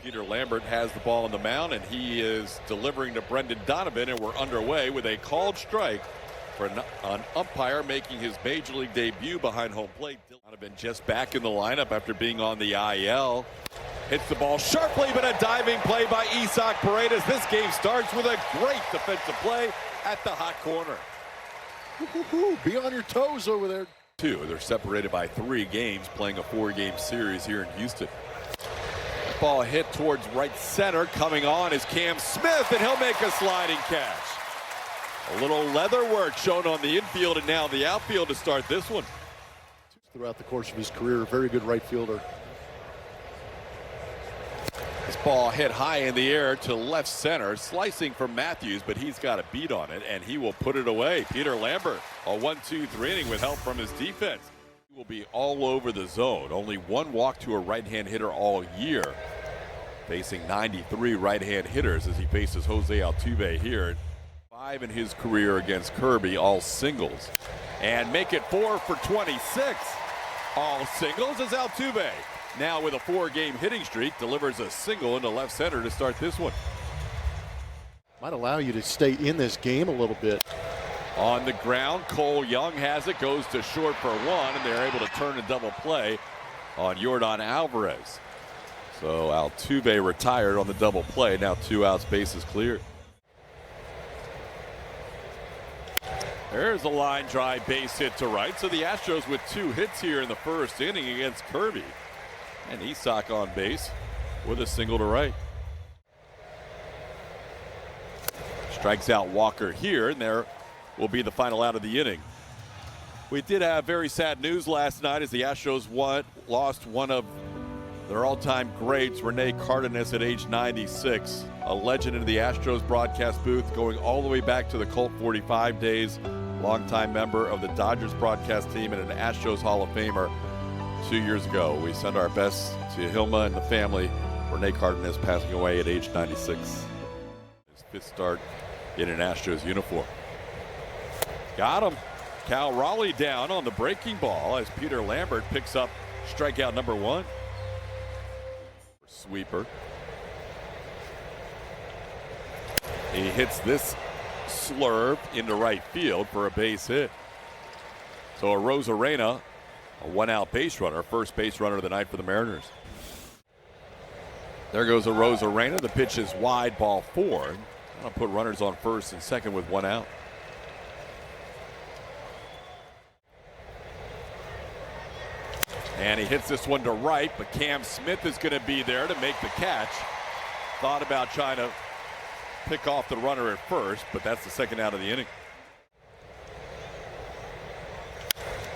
Peter Lambert has the ball on the mound, and he is delivering to Brendan Donovan, and we're underway with a called strike for an umpire making his major league debut behind home plate. Donovan just back in the lineup after being on the IL. Hits the ball sharply, but a diving play by Isaac Paredes. This game starts with a great defensive play at the hot corner. Be on your toes over there. They're separated by 3 games, playing a 4-game series here in Houston. Ball hit towards right center. Coming on is Cam Smith, and he'll make a sliding catch. A little leather work shown on the infield and now the outfield to start this one. Throughout the course of his career, a very good right fielder. This ball hit high in the air to left center, slicing for Matthews, but he's got a beat on it, and he will put it away. Peter Lambert, a 1-2-3 inning with help from his defense. He will be all over the zone. Only 1 walk to a right-hand hitter all year. Facing 93 right-hand hitters as he faces Jose Altuve here. 5 in his career against Kirby, all singles. And make it 4 for 26. All singles as Altuve, now with a 4-game hitting streak, delivers a single into left center to start this one. Might allow you to stay in this game a little bit. On the ground, Cole Young has it, goes to short for 1, and they're able to turn a double play on Yordan Alvarez. So Altuve retired on the double play. Now 2 outs, bases cleared. There's a line drive base hit to right. So the Astros with 2 hits here in the first inning against Kirby. And Isak on base with a single to right. Strikes out Walker here, and there will be the final out of the inning. We did have very sad news last night as the Astros lost one of their all-time greats, René Cárdenas, at age 96. A legend in the Astros broadcast booth going all the way back to the Colt 45 days. Longtime member of the Dodgers broadcast team and an Astros Hall of Famer 2 years ago. We send our best to Hilma and the family. René Cárdenas passing away at age 96. His 5th start in an Astros uniform. Got him. Cal Raleigh down on the breaking ball as Peter Lambert picks up strikeout number 1. Sweeper. He hits this slurve into right field for a base hit. So a Rosarena, a 1-out base runner, first base runner of the night for the Mariners. There goes a Rosarena. The pitch is wide, ball 4. I'll put runners on first and second with 1 out. And he hits this one to right, but Cam Smith is going to be there to make the catch. Thought about trying to pick off the runner at first, but that's the 2nd out of the inning.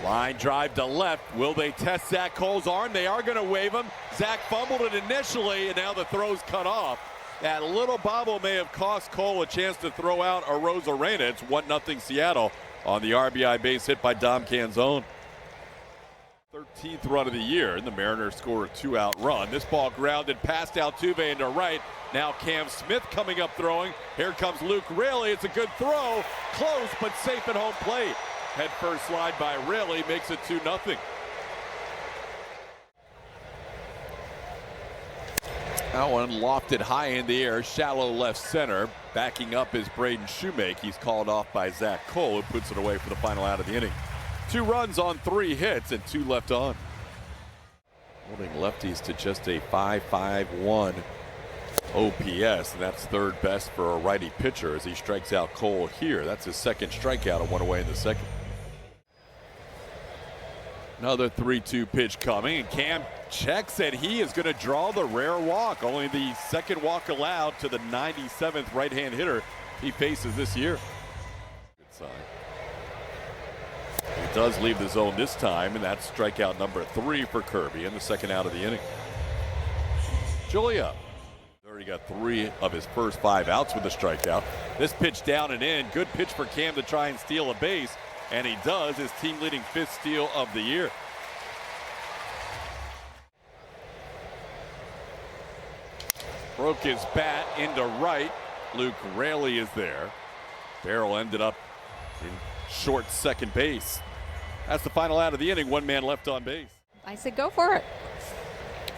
Line drive to left. Will they test Zach Cole's arm? They are going to wave him. Zach fumbled it initially, and now the throw's cut off. That little bobble may have cost Cole a chance to throw out a Rosarena. It's 1-0 Seattle on the RBI base hit by Dom Canzone. 13th run of the year, and the Mariners score a 2-out run. This ball grounded past Altuve into right. Now Cam Smith coming up throwing. Here comes Luke Raley. It's a good throw. Close, but safe at home plate. Head first slide by Raley makes it 2-0. That one lofted high in the air, shallow left center. Backing up is Braden Shoemake. He's called off by Zach Cole, who puts it away for the final out of the inning. 2 runs on 3 hits and 2 left on. Holding lefties to just a 5.51 OPS, and that's 3rd best for a righty pitcher as he strikes out Cole here. That's his 2nd strikeout and 1 away in the 2nd. Another 3-2 pitch coming, and Cam checks, and he is going to draw the rare walk. Only the 2nd walk allowed to the 97th right-hand hitter he faces this year. Good sign. He does leave the zone this time, and that's strikeout number 3 for Kirby in the 2nd out of the inning. Julia already got 3 of his first 5 outs with a strikeout. This pitch down and in. Good pitch for Cam to try and steal a base, and he does, his team-leading 5th steal of the year. Broke his bat into right. Luke Raley is there. Barrel ended up in short second base. That's the final out of the inning. 1 man left on base. I said go for it.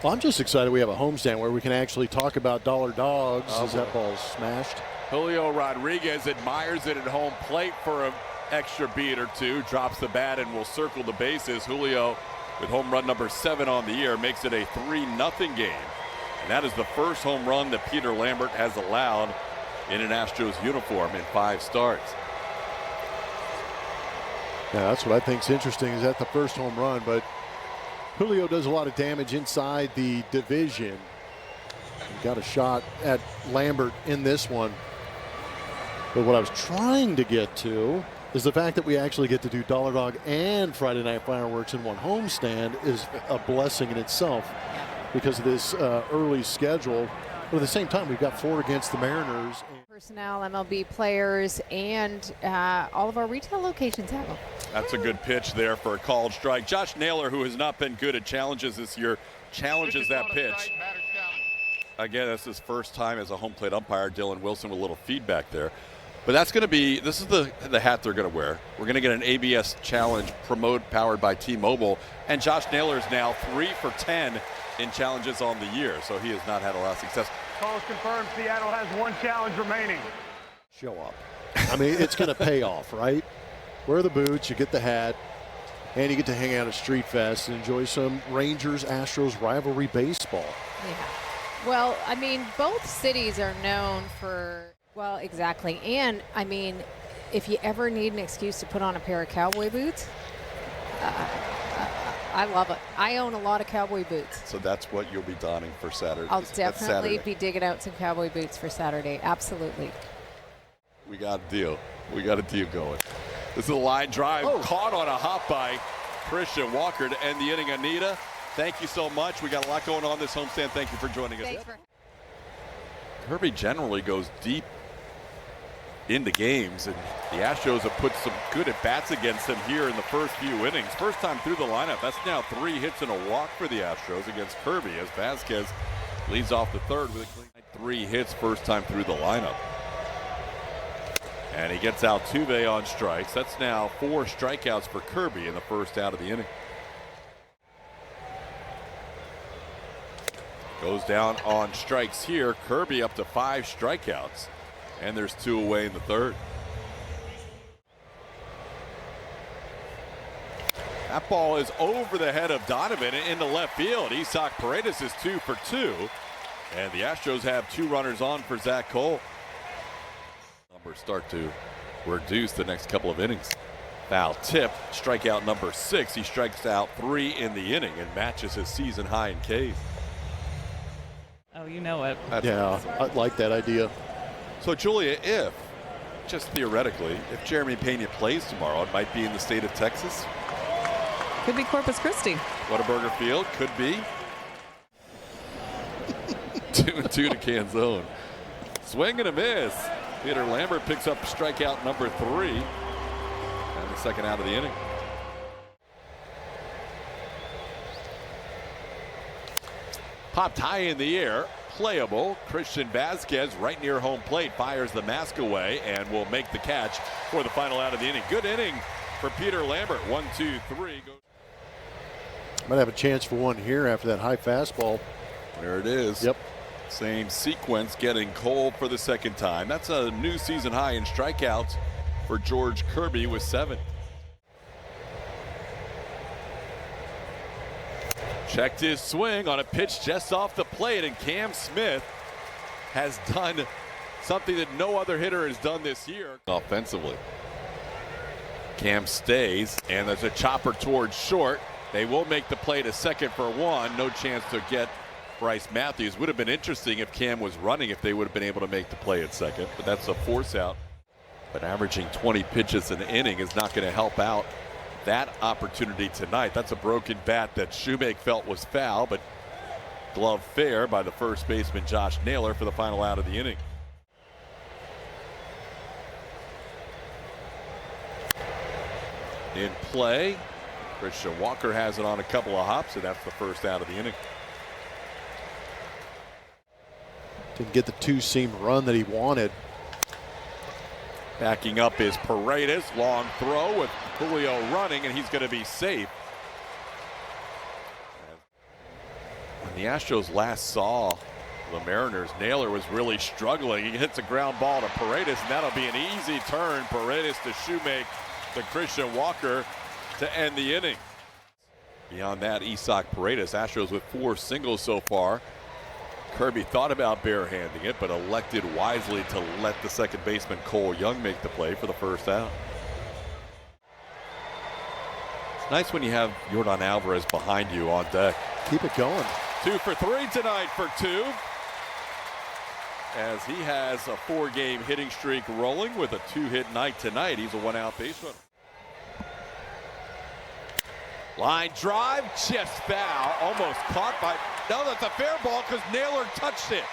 Well, I'm just excited we have a homestand where we can actually talk about dollar dogs as that ball's smashed. Julio Rodriguez admires it at home plate for an extra beat or two, drops the bat and will circle the bases. Julio, with home run number 7 on the year, makes it a 3-0 game. And that is the first home run that Peter Lambert has allowed in an Astros uniform in 5 starts. Yeah, that's what I think is interesting, is that the first home run, but Julio does a lot of damage inside the division. He got a shot at Lambert in this one. But what I was trying to get to is the fact that we actually get to do Dollar Dog and Friday Night Fireworks in one homestand is a blessing in itself because of this early schedule. But at the same time, we've got 4 against the Mariners. Personnel, MLB players, and all of our retail locations have them. That's a good pitch there for a called strike. Josh Naylor, who has not been good at challenges this year, challenges that pitch. Again, that's his first time as a home plate umpire. Dylan Wilson with a little feedback there. But that's going to be, this is the hat they're going to wear. We're going to get an ABS challenge powered by T-Mobile. And Josh Naylor is now 3 for 10 in challenges on the year. So he has not had a lot of success. Calls confirmed, Seattle has 1 challenge remaining. Show up. I mean, it's going to pay off, right? Wear the boots, you get the hat, and you get to hang out at Street Fest and enjoy some Rangers-Astros rivalry baseball. Yeah. Well, I mean, both cities are known for, well, exactly. And, I mean, if you ever need an excuse to put on a pair of cowboy boots, I love it. I own a lot of cowboy boots. So that's what you'll be donning for Saturday. I'll definitely be digging out some cowboy boots for Saturday. Absolutely. We got a deal. We got a deal going. This is a line drive caught on a hop by Christian Walker to end the inning. Anita, thank you so much. We got a lot going on this homestand. Thank you for joining us. Kirby generally goes deep into games, and the Astros have put some good at-bats against him here in the first few innings. First time through the lineup. That's now 3 hits and a walk for the Astros against Kirby as Vasquez leads off the third with a clean 3 hits first time through the lineup. And he gets Altuve on strikes. That's now 4 strikeouts for Kirby in the first out of the inning. Goes down on strikes here. Kirby up to 5 strikeouts. And there's 2 away in the third. That ball is over the head of Donovan into left field. Isaac Paredes is 2 for 2. And the Astros have 2 runners on for Zach Cole. Numbers start to reduce the next couple of innings. Foul tip, strikeout number 6. He strikes out 3 in the inning and matches his season high in Ks. Oh, you know it. Yeah, I like that idea. So, Julia, if, just theoretically, if Jeremy Pena plays tomorrow, it might be in the state of Texas. Could be Corpus Christi. Whataburger Field, could be. 2-2 to Canzone. Swing and a miss. Peter Lambert picks up strikeout number 3. And the second out of the inning. Popped high in the air. Playable. Christian Vasquez right near home plate fires the mask away and will make the catch for the final out of the inning. Good inning for Peter Lambert. 1-2-3. Might have a chance for one here after that high fastball. There it is. Yep. Same sequence, getting Cole for the second time. That's a new season high in strikeouts for George Kirby with 7. Checked his swing on a pitch just off the plate, and Cam Smith has done something that no other hitter has done this year offensively. Cam stays, and there's a chopper towards short. They will make the play to second for 1. No chance to get Bryce Matthews. Would have been interesting if Cam was running, if they would have been able to make the play at second, but that's a force out. But averaging 20 pitches an inning is not going to help out that opportunity tonight. That's a broken bat that Shoemake felt was foul, but glove fair by the first baseman Josh Naylor for the final out of the inning. In play, Christian Walker has it on a couple of hops, and that's the first out of the inning. Didn't get the 2-seam run that he wanted. Backing up is Paredes. Long throw with Julio running, and he's going to be safe. When the Astros last saw the Mariners, Naylor was really struggling. He hits a ground ball to Paredes, and that'll be an easy turn. Paredes to shoemake to Christian Walker to end the inning. Beyond that, Isaac Paredes, Astros with 4 singles so far. Kirby thought about barehanding it, but elected wisely to let the second baseman Cole Young make the play for the first out. It's nice when you have Yordan Alvarez behind you on deck. Keep it going. 2 for 3 tonight for 2. As he has a 4-game hitting streak rolling with a 2-hit night tonight. He's a 1-out base runner. Line drive, just foul, almost caught by, no, that's a fair ball because Naylor touched it.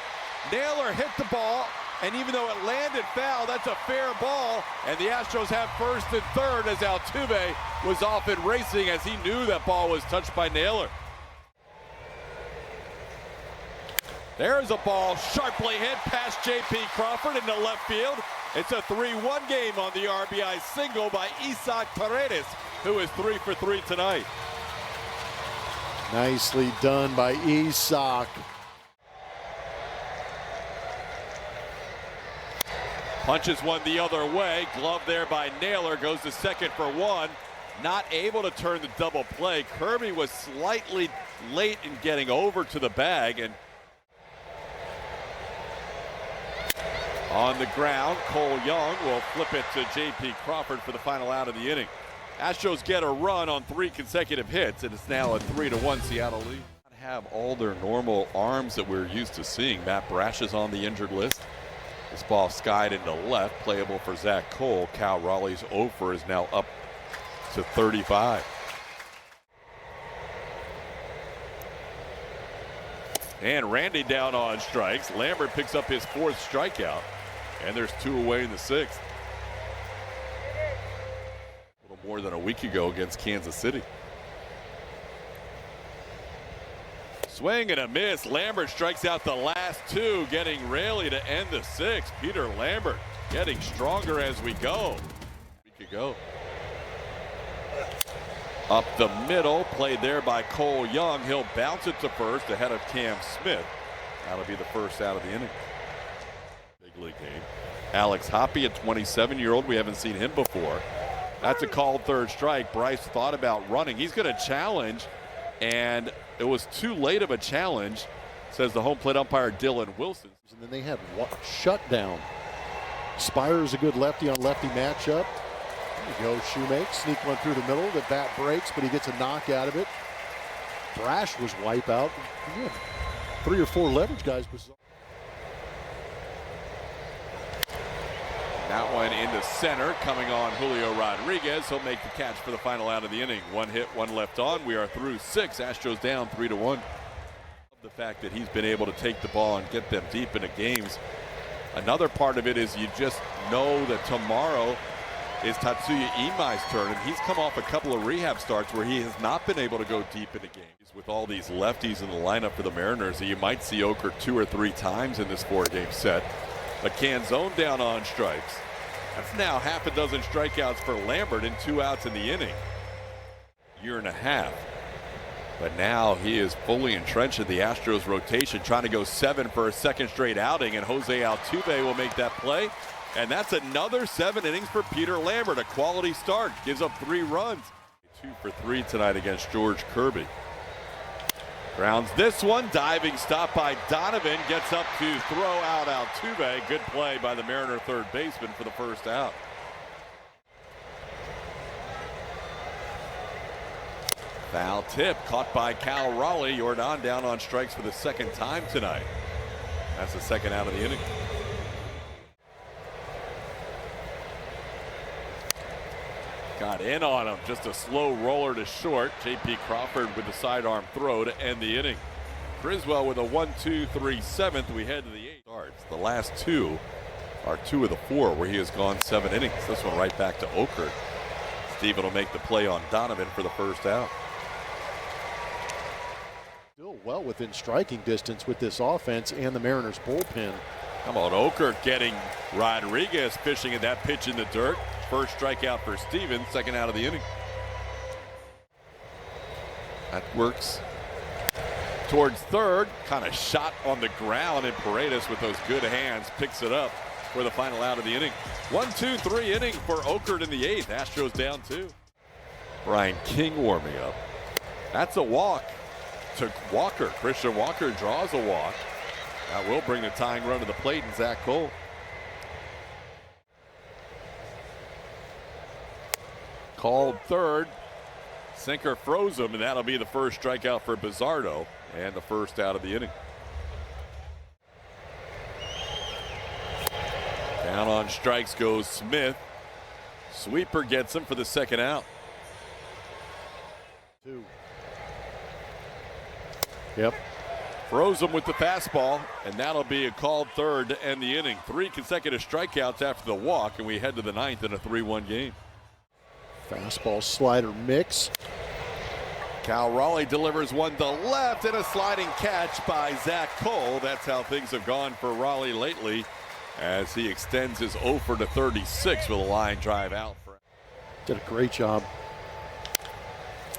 Naylor hit the ball, and even though it landed foul, that's a fair ball, and the Astros have first and third as Altuve was off and racing as he knew that ball was touched by Naylor. There's a ball sharply hit past J.P. Crawford into left field. It's a 3-1 game on the RBI single by Isaac Paredes, who is 3 for 3 tonight. Nicely done by Isaac. Punches one the other way. Glove there by Naylor. Goes to second for 1. Not able to turn the double play. Kirby was slightly late in getting over to the bag. And on the ground, Cole Young will flip it to J.P. Crawford for the final out of the inning. Astros get a run on 3 consecutive hits, and it's now a 3-1 Seattle lead. Have all their normal arms that we're used to seeing. Matt Brash is on the injured list. This ball skied into left, playable for Zach Cole. Cal Raleigh's over is now up to 35. And Randy down on strikes. Lambert picks up his 4th strikeout, and there's 2 away in the 6th. More than a week ago against Kansas City. Swing and a miss. Lambert strikes out the last 2, getting Raley to end the 6th. Peter Lambert getting stronger as we go. A week ago. Up the middle, played there by Cole Young. He'll bounce it to first ahead of Cam Smith. That'll be the first out of the inning. Big league game. Alex Hoppe, a 27-year-old. We haven't seen him before. That's a called 3rd strike. Bryce thought about running. He's going to challenge, and it was too late of a challenge, says the home plate umpire Dylan Wilson. And then they had one shutdown. Spire's a good lefty on lefty matchup. There you go, shoemake, sneak one through the middle. The bat breaks, but he gets a knock out of it. Brash was wipeout. Yeah, 3 or 4 leverage guys. That one into center, coming on Julio Rodriguez. He'll make the catch for the final out of the inning. 1 hit, 1 left on. We are through 6. Astros down 3-1. The fact that he's been able to take the ball and get them deep into games. Another part of it is you just know that tomorrow is Tatsuya Imai's turn, and he's come off a couple of rehab starts where he has not been able to go deep into games. With all these lefties in the lineup for the Mariners, you might see Oker 2 or 3 times in this 4-game set. But Canzone down on strikes. That's now half a dozen strikeouts for Lambert and 2 outs in the inning. 1.5 years. But now he is fully entrenched in the Astros rotation, trying to go 7 for a 2nd straight outing, and Jose Altuve will make that play. And that's another 7 innings for Peter Lambert. A quality start. Gives up 3 runs. 2 for 3 tonight against George Kirby. Grounds this one. Diving stop by Donovan. Gets up to throw out Altuve. Good play by the Mariner 3rd baseman for the first out. Foul tip caught by Cal Raleigh. Yordan down on strikes for the 2nd time tonight. That's the 2nd out of the inning. Got in on him. Just a slow roller to short. J.P. Crawford with the sidearm throw to end the inning. Criswell with a 1-2-3 7th. We head to the 8th starts. The last 2 are 2 of the 4 where he has gone 7 innings. This one right back to Oker. Steven will make the play on Donovan for the first out. Still well within striking distance with this offense and the Mariners bullpen. Come on, Oker getting Rodriguez fishing at that pitch in the dirt. First strikeout for Steven, 2nd out of the inning. That works. towards third, kind of shot on the ground, and Paredes with those good hands picks it up for the final out of the inning. 1-2-3 inning for Oakert in the 8th. Astros down 2. Brian King warming up. That's a walk to Walker. Christian Walker draws a walk. That will bring the tying run to the plate, and Zach Cole. Called third. Sinker froze him, and that'll be the first strikeout for Bizzardo and the first out of the inning. Down on strikes goes Smith. Sweeper gets him for the second out. 2. Yep. Froze him with the fastball, and that'll be a called third to end the inning. 3 consecutive strikeouts after the walk, and we head to the 9th in a 3-1 game. Fastball slider mix. Cal Raleigh delivers one to left, and a sliding catch by Zach Cole. That's how things have gone for Raleigh lately, as he extends his 0 for 36 with a line drive out. Did a great job.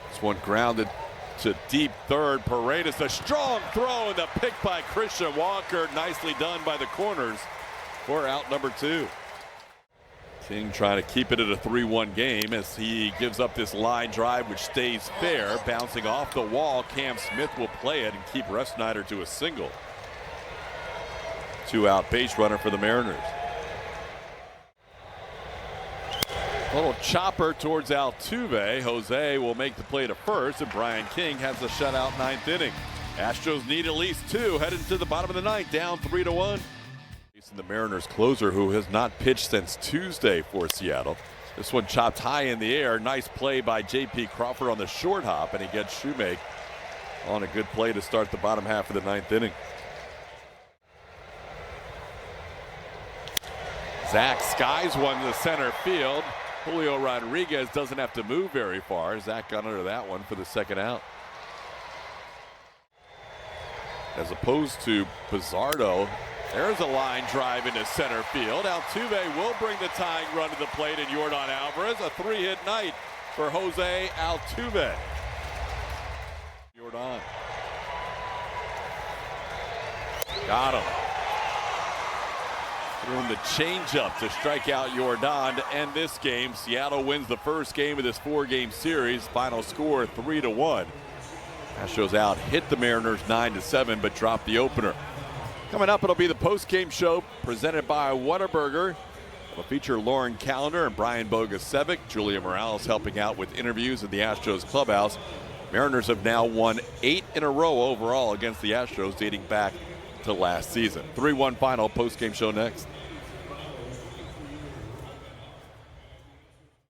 This one grounded to deep third. Paredes, a strong throw, and the pick by Christian Walker. Nicely done by the corners for out number 2. King trying to keep it at a 3-1 game as he gives up this line drive, which stays fair. Bouncing off the wall, Cam Smith will play it and keep Restnider to a single. 2-out base runner for the Mariners. A little chopper towards Altuve. Jose will make the play to first, and Brian King has a shutout 9th inning. Astros need at least 2 heading to the bottom of the 9th, down 3-1. The Mariners closer, who has not pitched since Tuesday for Seattle. This one chopped high in the air. Nice play by J.P. Crawford on the short hop, and he gets Shoemake on a good play to start the bottom half of the 9th inning. Zach skies one to center field. Julio Rodriguez doesn't have to move very far. Zach got under that one for the second out. As opposed to Bizzardo, there's a line drive into center field. Altuve will bring the tying run to the plate, and Yordan Alvarez, a 3-hit night for Jose Altuve. Yordan. Got him. Threw him the changeup to strike out Yordan to end this game. Seattle wins the first game of this 4-game series. Final score 3-1. Astros out hit the Mariners 9-7, but dropped the opener. Coming up, it'll be the post-game show presented by Whataburger. It'll feature Lauren Callender and Brian Bogasevic. Julia Morales helping out with interviews in the Astros clubhouse. Mariners have now won 8 in a row overall against the Astros, dating back to last season. 3-1 final, post-game show next.